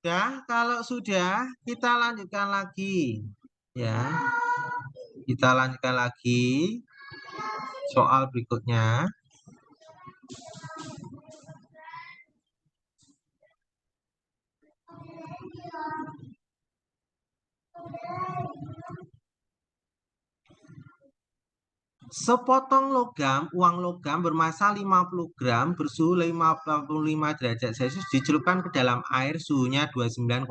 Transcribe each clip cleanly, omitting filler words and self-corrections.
Ya, kalau sudah kita lanjutkan lagi. Ya, kita lanjutkan lagi soal berikutnya. Sepotong logam, uang logam bermasa 50 gram bersuhu 55 derajat Celcius dicelupkan ke dalam air suhunya 29,8.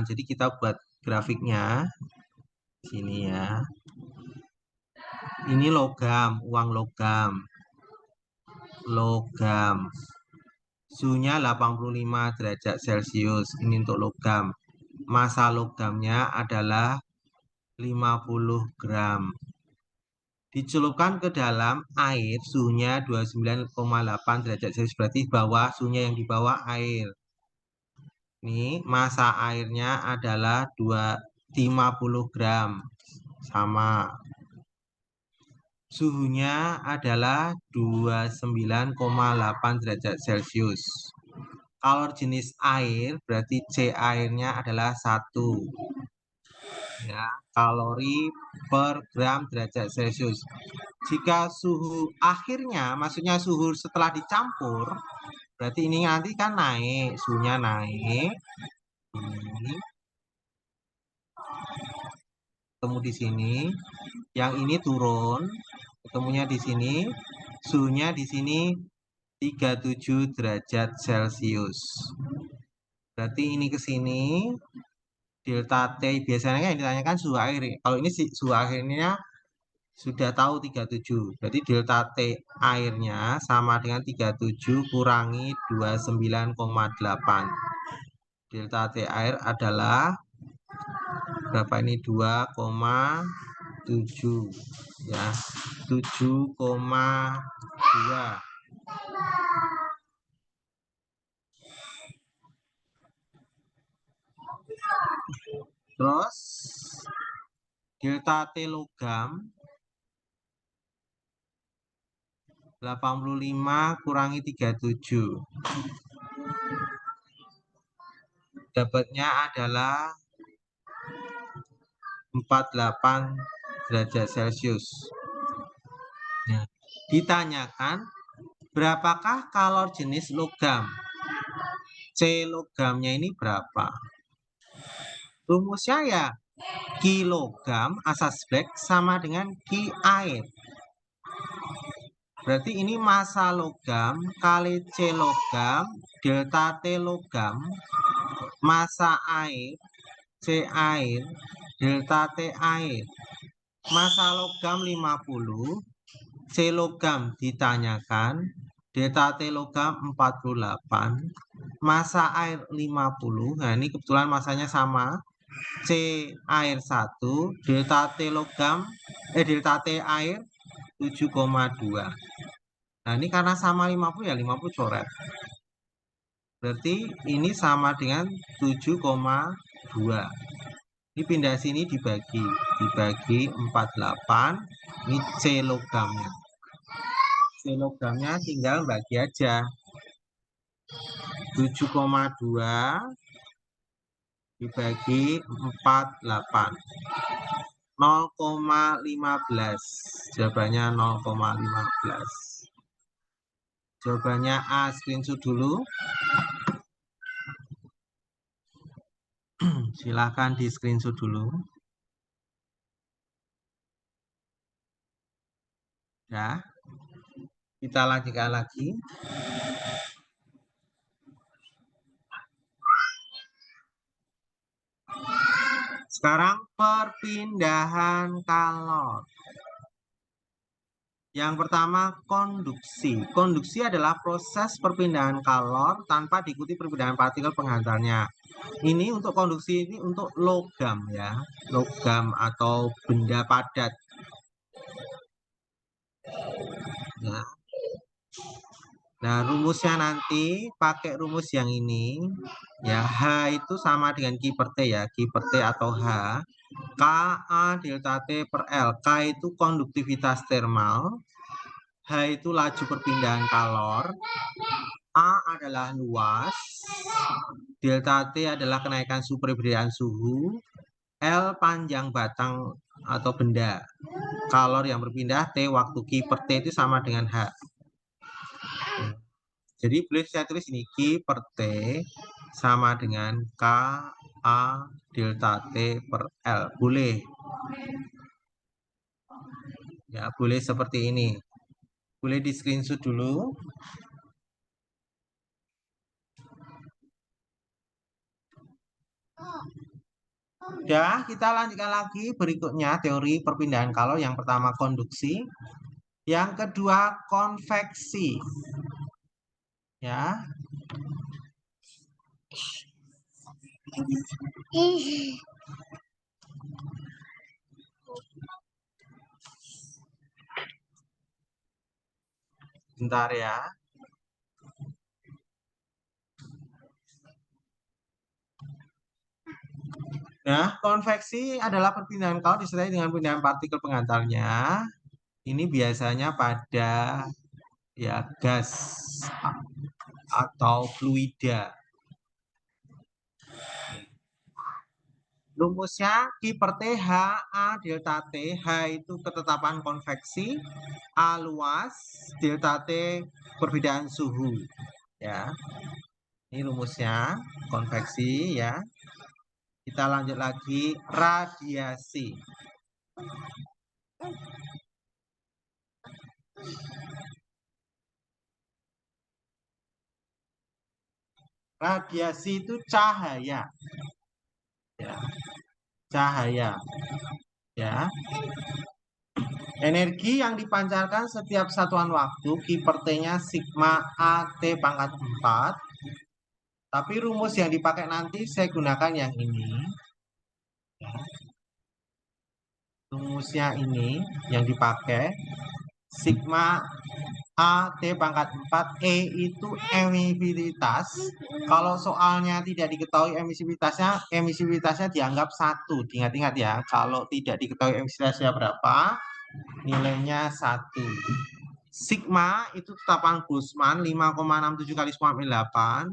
Jadi kita buat grafiknya. Sini ya. Ini logam, uang logam. Logam. Suhunya 85 derajat Celcius. Ini untuk logam. Massa logamnya adalah 50 gram. Dicelupkan ke dalam air suhunya 29,8 derajat Celcius, berarti bawah suhunya yang di bawah air. Ini massa airnya adalah 50 gram. Sama. Suhunya adalah 29,8 derajat Celcius. Kalau jenis air berarti C airnya adalah 1. Ya, kalori per gram derajat Celcius. Jika suhu akhirnya, maksudnya suhu setelah dicampur, berarti ini nanti kan naik, suhunya naik. Ini ketemu di sini, yang ini turun, ketemunya di sini, suhunya di sini 37 derajat Celcius. Berarti ini ke sini, delta T biasanya yang ditanyakan suhu air. Kalau ini suhu akhirnya sudah tahu 37. Berarti delta T airnya sama dengan 37 kurangi 29,8. Delta T air adalah berapa ini? 2,7 ya. 7,2. Terus delta T logam 85 kurangi 37. Dapatnya adalah 48 derajat Celcius. Nah, ditanyakan berapakah kalor jenis logam? C logamnya ini berapa? Rumusnya ya kilogam asas black sama dengan Ki air. Berarti ini massa logam kali C logam delta T logam massa air C air delta T air. Massa logam 50, C logam ditanyakan, delta T logam 48, massa air 50. Nah, ini kebetulan masanya sama. C air 1, delta T logam delta T air 7,2. Nah, ini karena sama 50 ya 50 coret. Berarti ini sama dengan 7,2. Ini pindah sini dibagi 48. Ini C logamnya. C logamnya tinggal bagi aja. 7,2 dibagi 48. 0,15. Jawabannya 0,15. Jawabannya A, screenshot dulu. Silakan di screenshot dulu. Ya. Kita lanjutkan lagi. Sekarang perpindahan kalor. Yang pertama konduksi. Konduksi adalah proses perpindahan kalor tanpa diikuti perpindahan partikel penghantarnya. Ini untuk konduksi ini untuk logam ya. Logam atau benda padat. Ya. Nah, rumusnya nanti pakai rumus yang ini. Ya, H itu sama dengan Q per T ya. Q per T atau H. Ka delta T per L. K itu konduktivitas termal. H itu laju perpindahan kalor. A adalah luas. delta T adalah kenaikan suhu perbedaan suhu, L panjang batang atau benda, kalor yang berpindah, T waktu Q per T itu sama dengan H. Jadi boleh saya tulis ini, Q per T sama dengan K A delta T per L. Boleh. Ya, boleh seperti ini. Boleh di screenshot dulu. Udah, kita lanjutkan lagi berikutnya teori perpindahan kalor. Yang pertama konduksi, yang kedua konveksi. Ya. Bentar ya. Nah, konveksi adalah perpindahan kalor disertai dengan perpindahan partikel pengantarnya. Ini biasanya pada ya gas atau fluida. Rumusnya Q per T H A delta T. H itu ketetapan konveksi, A luas, delta T perbedaan suhu. Ya, ini rumusnya konveksi ya. Kita lanjut lagi radiasi. Radiasi itu cahaya. Ya, cahaya. Ya. Energi yang dipancarkan setiap satuan waktu, Q per T-nya sigma A T pangkat 4. Tapi rumus yang dipakai nanti saya gunakan yang ini. Ya. Rumusnya ini yang dipakai sigma A T pangkat 4. E itu emisivitas. Kalau soalnya tidak diketahui emisivitasnya dianggap 1. Ingat-ingat ya, kalau tidak diketahui emisivitasnya berapa, nilainya 1. Sigma itu tetapan Boltzmann 5,67 kali 10⁸.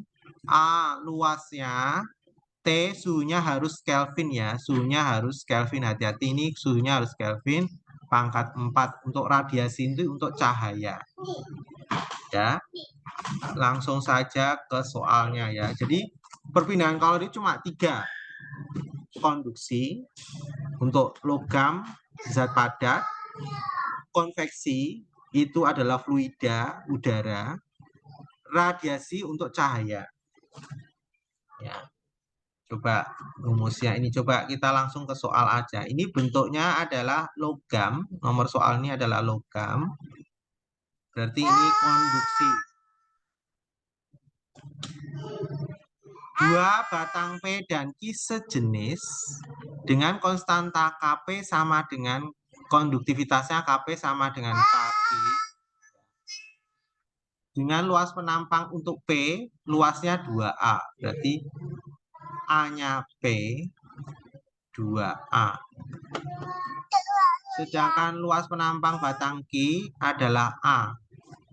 A luasnya, T suhunya harus Kelvin ya, suhunya harus Kelvin, hati-hati ini suhunya harus Kelvin, pangkat 4. Untuk radiasi itu untuk cahaya. Ya. Langsung saja ke soalnya ya. Jadi perpindahan kalor itu cuma 3. Konduksi untuk logam zat padat, konveksi itu adalah fluida udara, radiasi untuk cahaya. Ya. Coba rumusnya ini, coba kita langsung ke soal aja. Ini bentuknya adalah logam, nomor soal ini adalah logam. Berarti ini konduksi. 2 batang P dan Q sejenis dengan konstanta Kp sama dengan konduktivitasnya Kp sama dengan Kq. Dengan luas penampang untuk P, luasnya 2A. Berarti A-nya P 2A. Sedangkan luas penampang batang Q adalah A.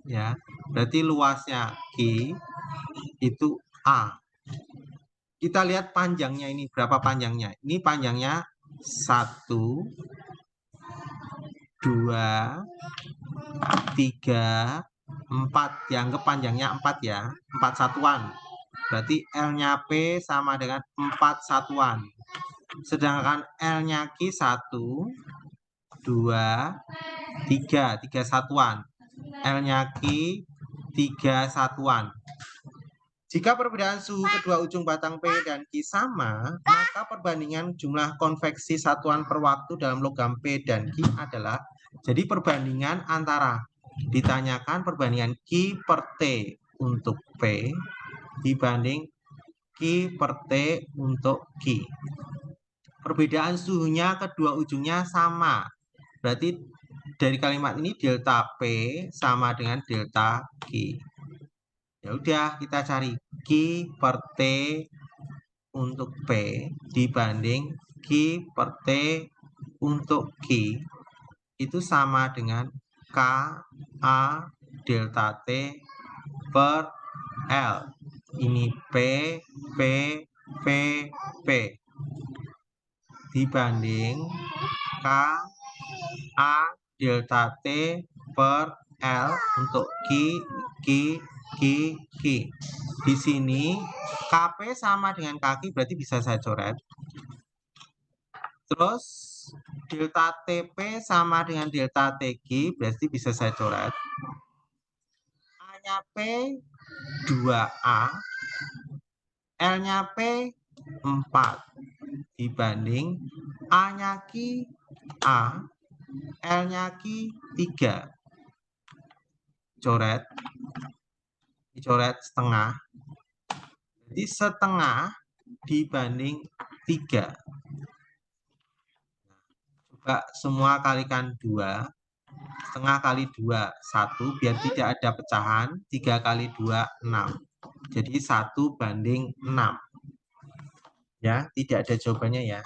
Ya. Berarti luasnya Q itu A. Kita lihat panjangnya ini, berapa panjangnya. Ini panjangnya 1, 2, 3, 4. Dianggap panjangnya 4 ya, 4 satuan. Berarti L-nya P sama dengan 4 satuan. Sedangkan L-nya Q 1, 2, 3, 3 satuan. L-nya Q 3 satuan. Jika perbedaan suhu kedua ujung batang P dan Q sama, maka perbandingan jumlah konveksi satuan per waktu dalam logam P dan Q adalah, jadi perbandingan antara, ditanyakan perbandingan Q per T untuk P dibanding Q per T untuk Q. Perbedaan suhunya kedua ujungnya sama. Berarti dari kalimat ini delta P sama dengan delta Q. Ya udah, kita cari Q per T untuk P dibanding Q per T untuk Q itu sama dengan K A delta T per L. ini P, P, P, P. Dibanding K, A, delta T per L untuk Q, Q, Q, Q. Di sini KP sama dengan kaki, berarti bisa saya coret. Terus delta TP sama dengan delta TQ, berarti bisa saya coret. A-nya P 2A, L-nya P 4. Dibanding A-nya Q A, L-nya Q 3. Coret. Dicoret setengah. Jadi setengah dibanding 3. Coba semua kalikan 2. Setengah kali 2, 1. Biar tidak ada pecahan. 3 kali 2, 6. Jadi 1 banding 6. Ya, tidak ada jawabannya ya.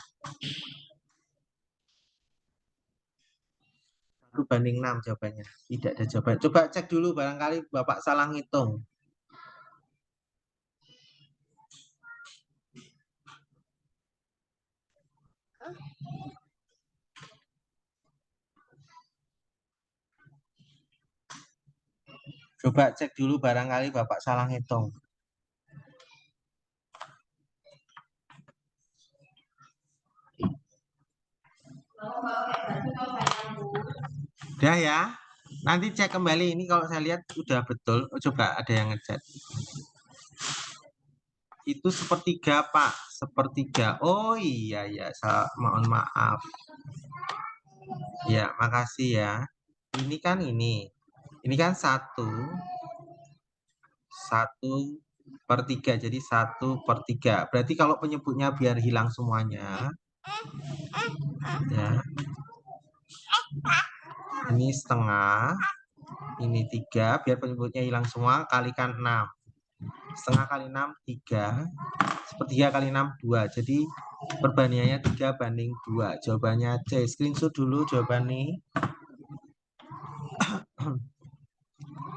1 banding 6 jawabannya. Tidak ada jawaban. Coba cek dulu, barangkali Bapak salah ngitung. Coba cek dulu, barangkali Bapak salah ngitung. Udah ya. Nanti cek kembali, ini kalau saya lihat udah betul. Coba ada yang ngecek. Itu sepertiga, Pak. Sepertiga. Oh iya ya, mohon maaf. Ya, makasih ya. Ini kan ini. Ini kan 1/3. Jadi 1/3. Berarti kalau penyebutnya biar hilang semuanya. Ya. Ini setengah. Ini 3. Biar penyebutnya hilang semua, kalikan 6. Setengah kali 6, 3. Sepertiga kali 6, 2. Jadi perbandingannya 3 banding 2. Jawabannya C. Screenshot dulu jawaban nih.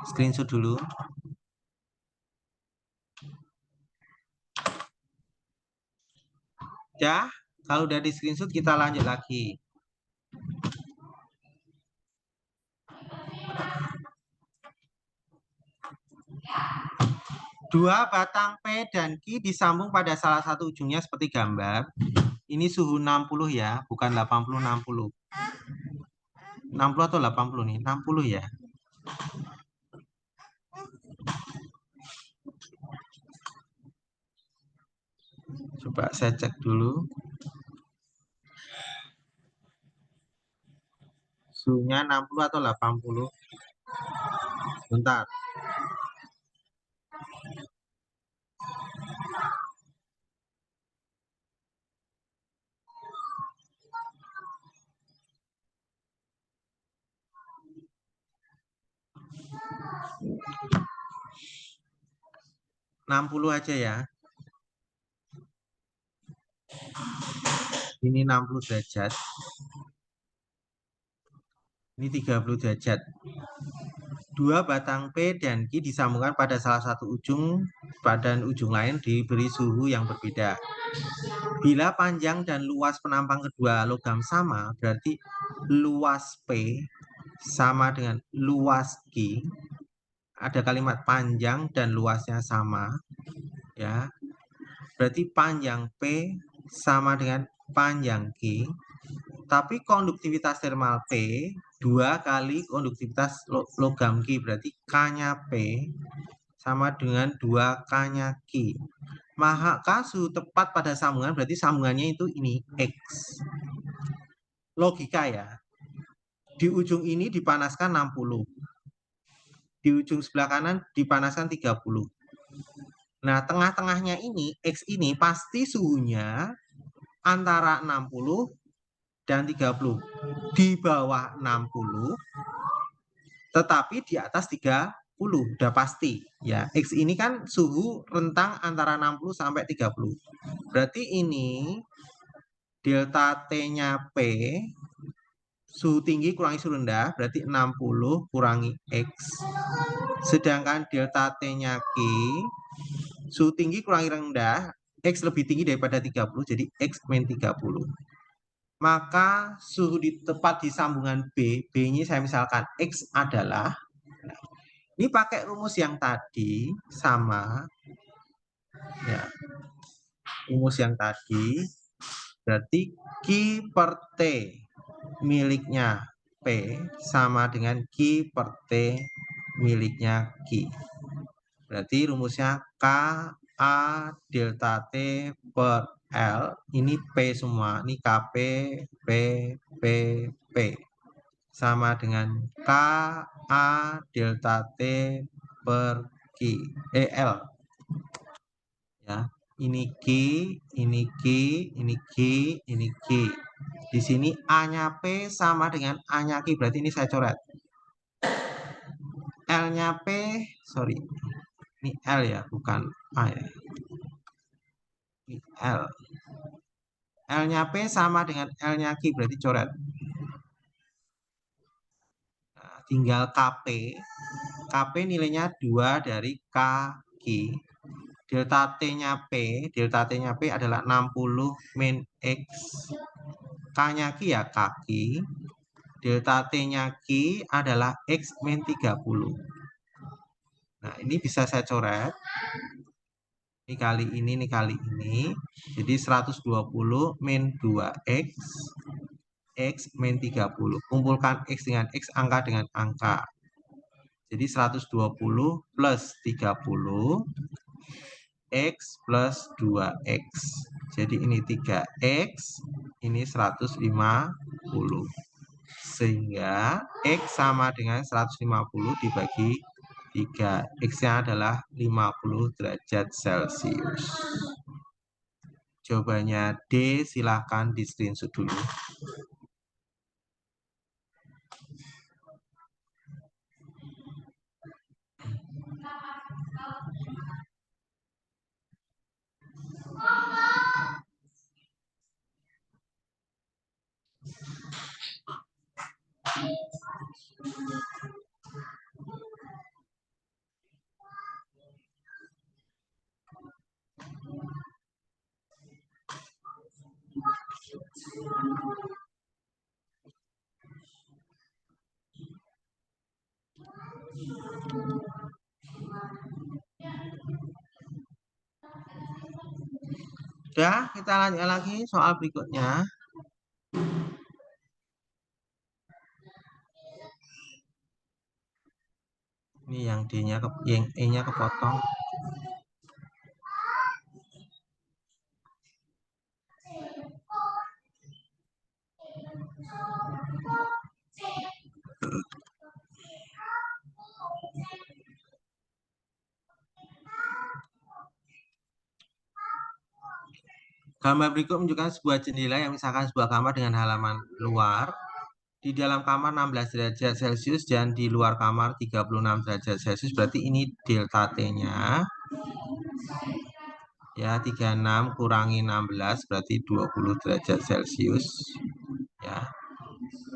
Screenshot dulu. Ya, kalau udah di screenshot kita lanjut lagi. Dua batang P dan Q disambung pada salah satu ujungnya seperti gambar. Ini suhu 60 ya, bukan 80, 60. 60 atau 80 nih? 60 ya. Coba saya cek dulu. Suhunya 60 atau 80? Bentar. (60) aja ya. Ini 60 derajat. Ini 30 derajat. Dua batang P dan Q disambungkan pada salah satu ujung, dan ujung lain diberi suhu yang berbeda. Bila panjang dan luas penampang kedua logam sama, berarti luas P sama dengan luas Q. Ada kalimat panjang dan luasnya sama, ya. Berarti panjang P sama dengan panjang Q. Tapi konduktivitas termal P 2 kali konduktivitas logam Q, berarti K-nya P sama dengan 2 K-nya Q. Maka suhu tepat pada sambungan berarti sambungannya itu ini X. Logika ya. Di ujung ini dipanaskan 60. Di ujung sebelah kanan dipanaskan 30. Nah, tengah-tengahnya ini X ini pasti suhunya antara 60 dan 30. Di bawah 60 tetapi di atas 30, udah pasti ya. X ini kan suhu rentang antara 60 sampai 30. Berarti ini delta T-nya P, suhu tinggi kurangi suhu rendah, berarti 60 kurangi X. Sedangkan delta T-nya Q Suhu tinggi kurangi rendah, X lebih tinggi daripada 30, jadi X min 30. Maka suhu di tepat di sambungan B, B-nya saya misalkan X adalah, ini pakai rumus yang tadi, sama, ya, rumus yang tadi, berarti Q per T miliknya P sama dengan Q per T miliknya Q. Berarti rumusnya K A delta T per L, ini P semua, ini KP, P, P, P. Sama dengan K A delta T per Q, L. Ya, ini Q, ini Q, ini Q, ini Q. Di sini A-nya P sama dengan A-nya Q, berarti ini saya coret. L-nya P, sorry, ini L ya, bukan A ya. Ini L. L-nya P sama dengan L-nya Q, berarti coret. Nah, tinggal KP. KP nilainya 2 dari KQ. Delta T-nya P adalah 60 min X. K-nya Q ya KQ. Delta T-nya Q adalah X min 30. Nah, ini bisa saya coret. Ini kali ini kali ini. Jadi 120 min 2X. X min 30. Kumpulkan X dengan X, angka dengan angka. Jadi 120 plus 30. X plus 2X. Jadi ini 3X. Ini 150. Sehingga X sama dengan 150 dibagi 3. X-nya adalah 50 derajat Celcius. Jawabannya D, silahkan di screenshot dulu. Ya, kita lanjut lagi soal berikutnya. Ini yang D-nya, yang E-nya kepotong. Gambar berikut menunjukkan sebuah jendela yang misalkan sebuah kamar dengan halaman luar. Di dalam kamar 16 derajat Celcius dan di luar kamar 36 derajat Celcius. Berarti ini delta T-nya. Ya, 36 kurangi 16 berarti 20 derajat Celcius. Ya.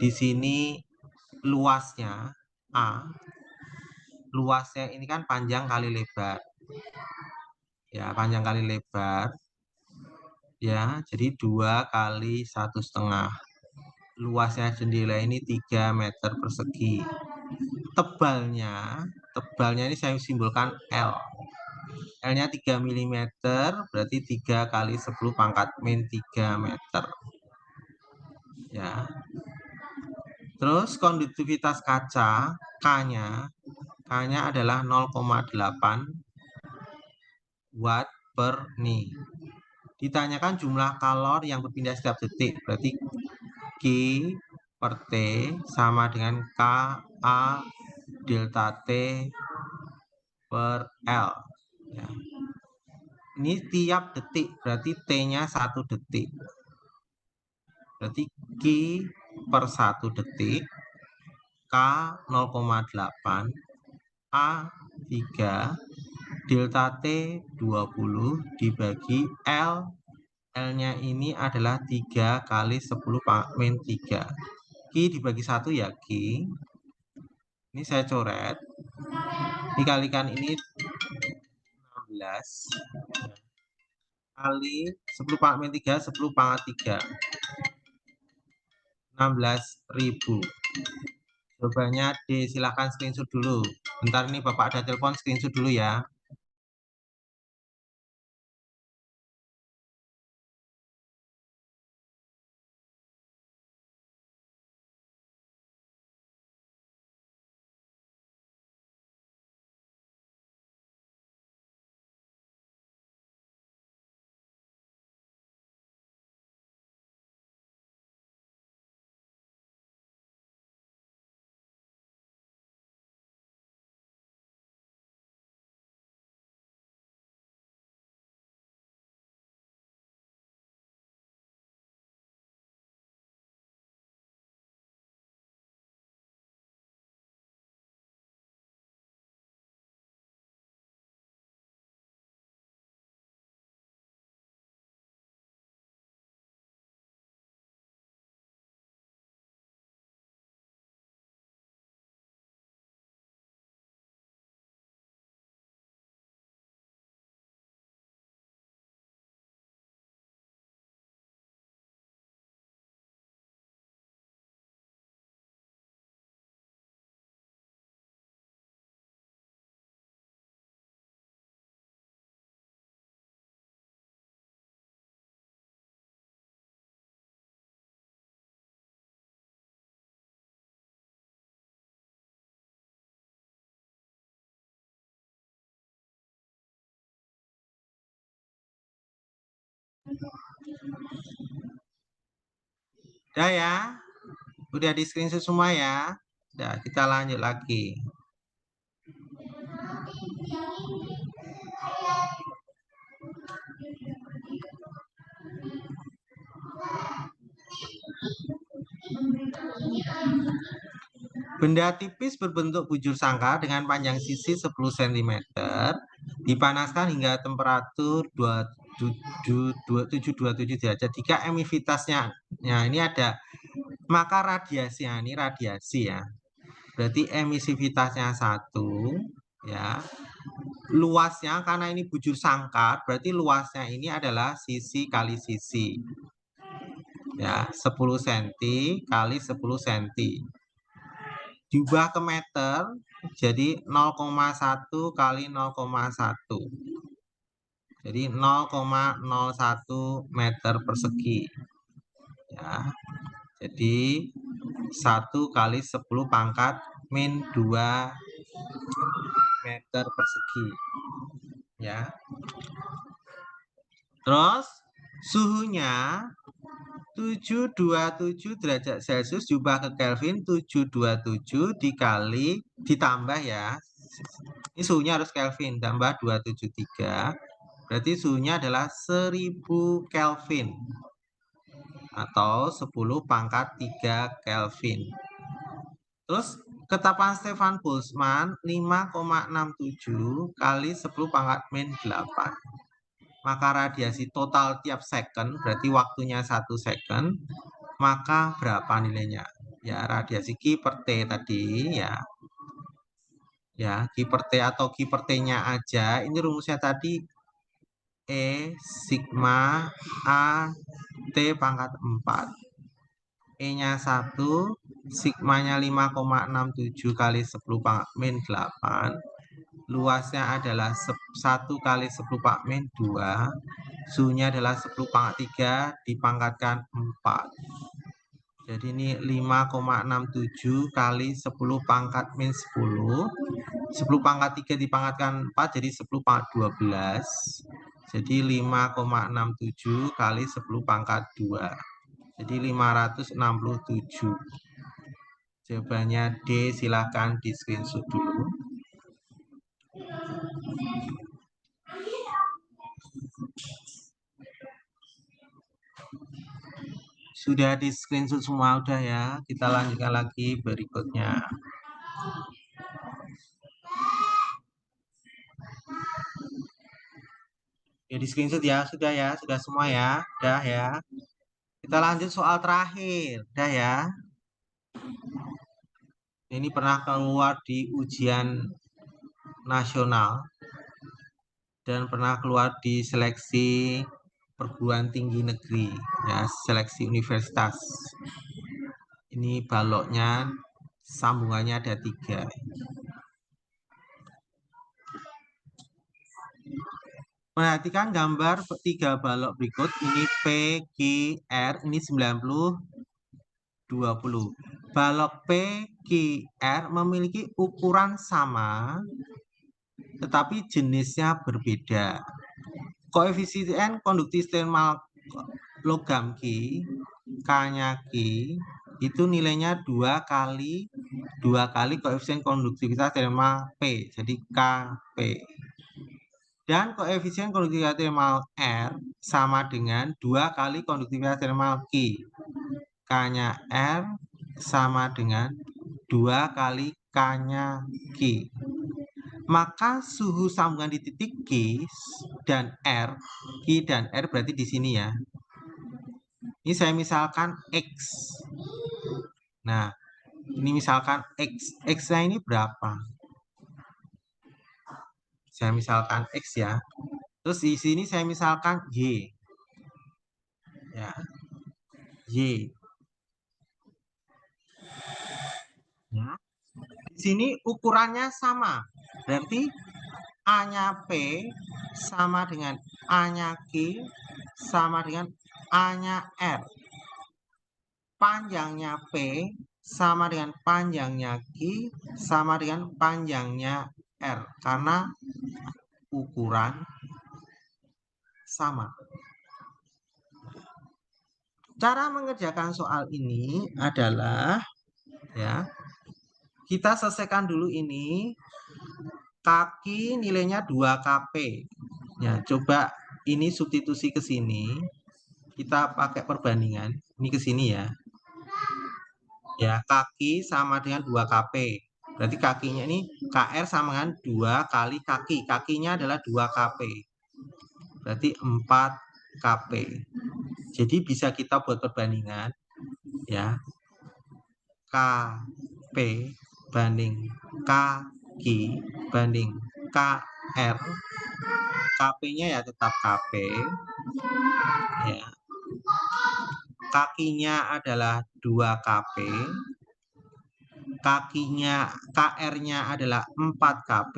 Di sini luasnya A. Luasnya ini kan panjang kali lebar. Ya, panjang kali lebar. Ya, jadi 2 kali 1,5. Luasnya jendela ini 3 meter persegi. Tebalnya ini saya simbolkan L. L-nya 3 mm, berarti 3 kali 10 pangkat min 3 meter. Ya. Terus konduktivitas kaca, K-nya adalah 0,8 watt per ni. Ditanyakan jumlah kalor yang berpindah setiap detik, berarti Q per T sama dengan K A delta T per L. Ya. Ini tiap detik, berarti T-nya 1 detik. Berarti Q per 1 detik, K 0,8, A 3, delta T 20 dibagi L. L-nya ini adalah 3 kali 10 min 3. Q dibagi 1 ya Q. Ini saya coret. Dikalikan ini 16. 15 kali 10 pangkat min 3, 10 pangkat 3. 16.000. Jawabannya D, silahkan screenshot dulu. Bentar ini Bapak ada telepon, screenshot dulu ya. Udah ya? Udah di screenshot semua ya? Udah, kita lanjut lagi. Benda tipis berbentuk bujur sangkar dengan panjang sisi 10 cm dipanaskan hingga temperatur 2727 derajat. Jika emisivitasnya, nah ini ada, maka radiasinya, ini radiasi ya. Berarti emisivitasnya 1 ya. Luasnya karena ini bujur sangkar, berarti luasnya ini adalah sisi kali sisi. Ya, 10 cm kali 10 cm. Diubah ke meter jadi 0,1 kali 0,1. Jadi 0,01 meter persegi. Ya. Jadi 1 kali 10 pangkat min 2 meter persegi. Ya. Terus suhunya 727 derajat Celcius diubah ke Kelvin, 727 dikali ditambah ya. Ini suhunya harus Kelvin tambah 273. Berarti suhunya adalah 1000 Kelvin atau 10 pangkat 3 Kelvin. Terus ketetapan Stefan Boltzmann 5,67 kali 10 pangkat min 8. Maka radiasi total tiap second, berarti waktunya 1 second, maka berapa nilainya? Ya, radiasi Q per T tadi ya. Ya, Q per T atau Q per T-nya aja. Ini rumusnya tadi E sigma A T pangkat 4. E-nya 1, sigmanya 5,67 kali 10 pangkat min 8. Luasnya adalah 1 kali 10 pangkat min 2. Suhunya adalah 10 pangkat 3 dipangkatkan 4. Jadi ini 5,67 kali 10 pangkat min 10. 10 pangkat 3 dipangkatkan 4 jadi 10 pangkat 12. Jadi 5,67 kali 10 pangkat 2. Jadi 567. Jawabannya D, silakan di screenshot dulu. Sudah di screenshot semua udah ya. Kita lanjutkan lagi berikutnya. Ya di screenshot ya, sudah semua ya, udah ya. Kita lanjut soal terakhir, udah ya. Ini pernah keluar di ujian nasional. dan pernah keluar di seleksi perguruan tinggi negeri, ya, seleksi universitas. Ini baloknya, sambungannya ada 3. Perhatikan gambar 3 balok berikut. Ini P, Q, R, ini 90, 20. Balok P, Q, R memiliki ukuran sama, tetapi jenisnya berbeda. Koefisien konduktivitas logam Q, K-nya Q, itu nilainya 2 kali koefisien konduktivitas termal P, jadi Kp. Dan koefisien konduktivitas termal R sama dengan 2 kali konduktivitas termal Q. K-nya R sama dengan 2 kali K-nya Q. Maka suhu sambungan di titik Q dan R, Q dan R berarti di sini ya. Ini saya misalkan X. Nah, ini misalkan X. X-nya ini berapa? Saya misalkan X ya. Terus di sini saya misalkan Y. Ya. Y. Ya. Di sini ukurannya sama. Berarti A-nya P sama dengan A-nya Q sama dengan A-nya R. Panjangnya P sama dengan panjangnya Q sama dengan panjangnya R. Karena ukuran sama. Cara mengerjakan soal ini adalah ya, kita selesaikan dulu ini. Kaki nilainya 2 Kp. Ya, coba ini substitusi ke sini. Kita pakai perbandingan. Ini ke sini ya. Ya, kaki sama dengan 2 Kp. Berarti kakinya ini KR sama dengan 2 kali kaki. Kakinya adalah 2 Kp. Berarti 4 Kp. Jadi bisa kita buat perbandingan ya. Kp banding Kq banding KR. Kp-nya ya tetap Kp. Ya. Kakinya adalah 2 Kp. Kakinya KR-nya adalah 4 Kp.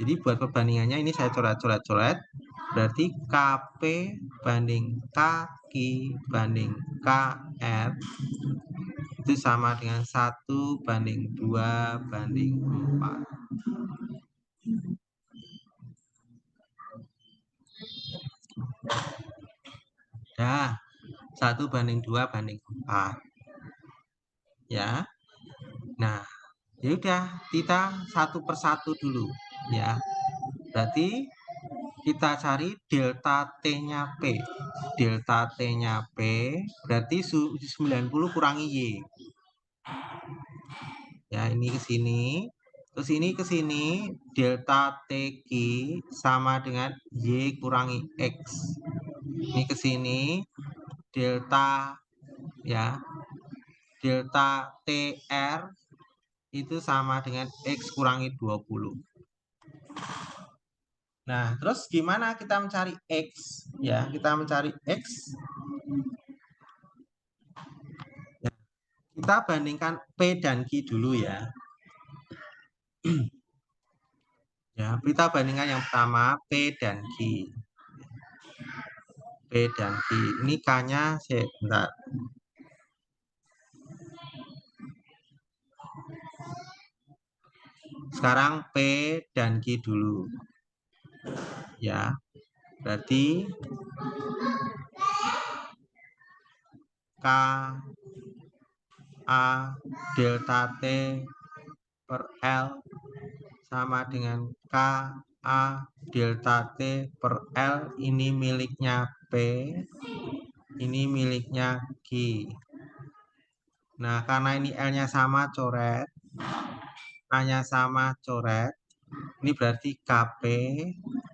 Jadi buat perbandingannya ini saya coret-coret. Berarti Kp banding Kq banding KR itu sama dengan 1 banding 2 banding 4. Nah, 1 banding 2 banding 4. Ya. Nah, ya udah kita satu persatu dulu ya. Berarti kita cari delta T-nya P. Delta T-nya P berarti 90 kurangi Y. Ya, ini ke sini. Terus ini ke sini, delta TQ sama dengan Y kurangi X. Ini ke sini, delta ya. Delta TR itu sama dengan X kurangi 20. Nah, terus gimana kita mencari X? Ya, kita mencari X. Ya, kita bandingkan P dan Q dulu ya. Ya, kita bandingkan yang pertama P dan Q. P dan Q. Ini K-nya sebentar. Sekarang P dan Q dulu. Ya. Berarti K A delta T per L sama dengan K A delta T per L. Ini miliknya P, ini miliknya Q. Nah, karena ini L-nya sama, coret. A-nya sama, coret. Ini berarti Kp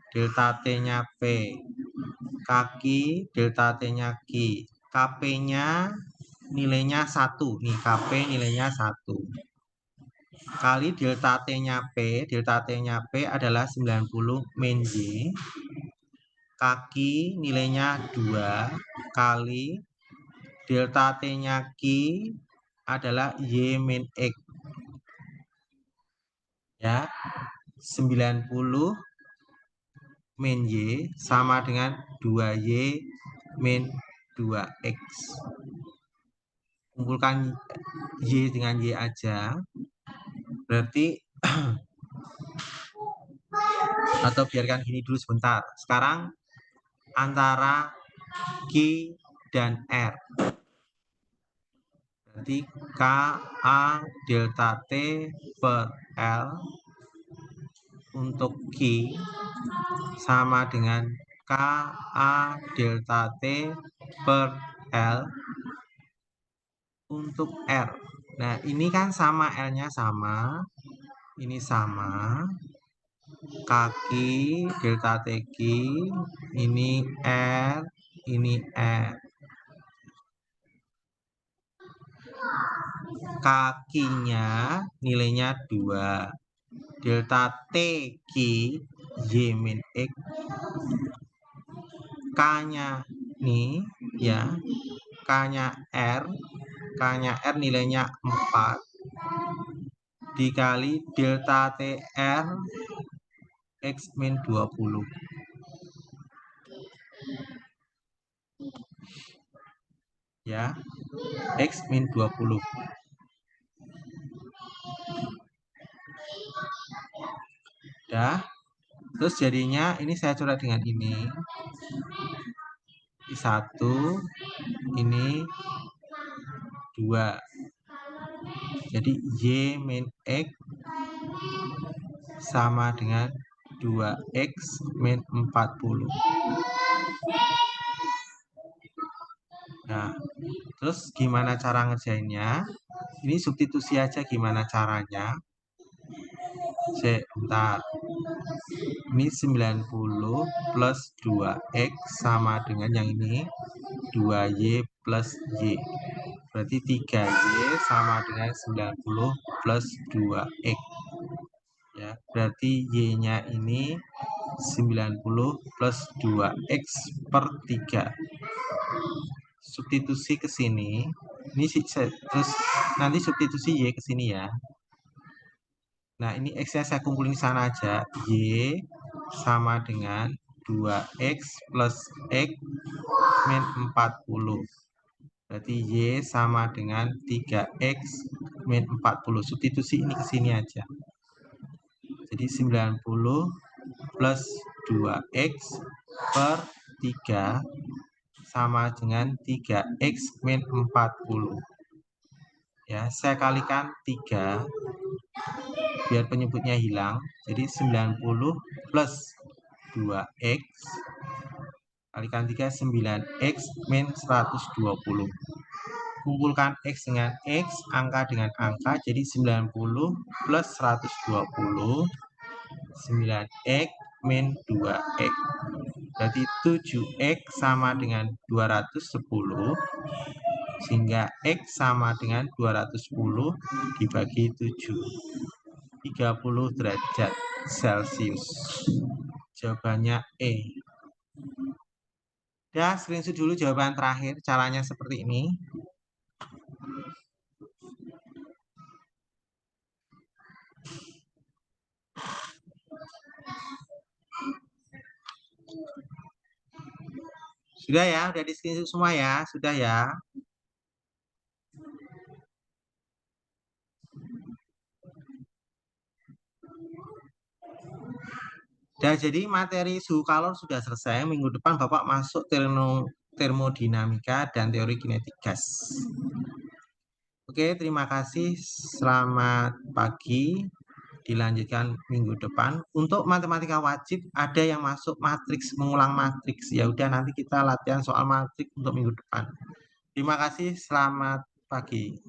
delta T-nya P. Kaki delta T-nya Q. Kp-nya nilainya 1. Nih, Kp nilainya 1. kali delta T-nya P. Delta T-nya P adalah 90 min Y. Kaki nilainya 2 kali delta T-nya Q adalah Y min X. Ya, 90 min Y sama dengan 2Y min 2X. Kumpulkan Y dengan Y aja. Berarti atau biarkan gini dulu sebentar. Sekarang antara Q dan R. Berarti KA delta T per L untuk Q sama dengan KA delta T per L untuk R. Nah, ini kan sama, L-nya sama. Ini sama. Kaki delta TQ, ini R, ini R. Kakinya nilainya 2. Delta TQ Y min X. K-nya nih ya. K-nya R. K-nya R nilainya 4 dikali delta TR X min 20. Ya, X min 20. Dah. Terus jadinya ini saya coret dengan ini. Ini 1, ini 2. Jadi Y min X sama dengan 2X min 40. Nah, terus gimana cara ngerjainnya? Ini substitusi aja gimana caranya. Sebentar. Ini 90 plus 2X sama dengan yang ini 2Y plus Y. Berarti 3Y sama dengan 90 plus 2X. Ya, berarti Y-nya ini 90 plus 2X per 3. Substitusi ke sini. Ini terus nanti substitusi Y ke sini ya. Nah, ini X-nya saya kumpulin di sana aja. Y sama dengan 2X plus X min 40. Berarti Y sama dengan 3X min 40. Substitusi ini ke sini aja. Jadi 90 plus 2X per 3 sama dengan 3X min 40. Ya, saya kalikan 3 biar penyebutnya hilang. Jadi 90 plus 2X kalikan 3 9X min 120. Kumpulkan X dengan X, angka dengan angka, jadi 90 plus 120 9X min 2X. Berarti 7X sama dengan 210 sehingga X sama dengan 210 dibagi 7. 30 derajat Celcius. Jawabannya E. Ya, screenshot dulu jawaban terakhir. Caranya seperti ini. Sudah ya, udah di screenshot semua ya, sudah ya. Dan jadi materi suhu kalor sudah selesai. Minggu depan Bapak masuk termodinamika dan teori kinetik gas. Oke, terima kasih. Selamat pagi. Dilanjutkan minggu depan. Untuk matematika wajib ada yang masuk matriks, mengulang matriks. Ya udah, nanti kita latihan soal matriks untuk minggu depan. Terima kasih. Selamat pagi.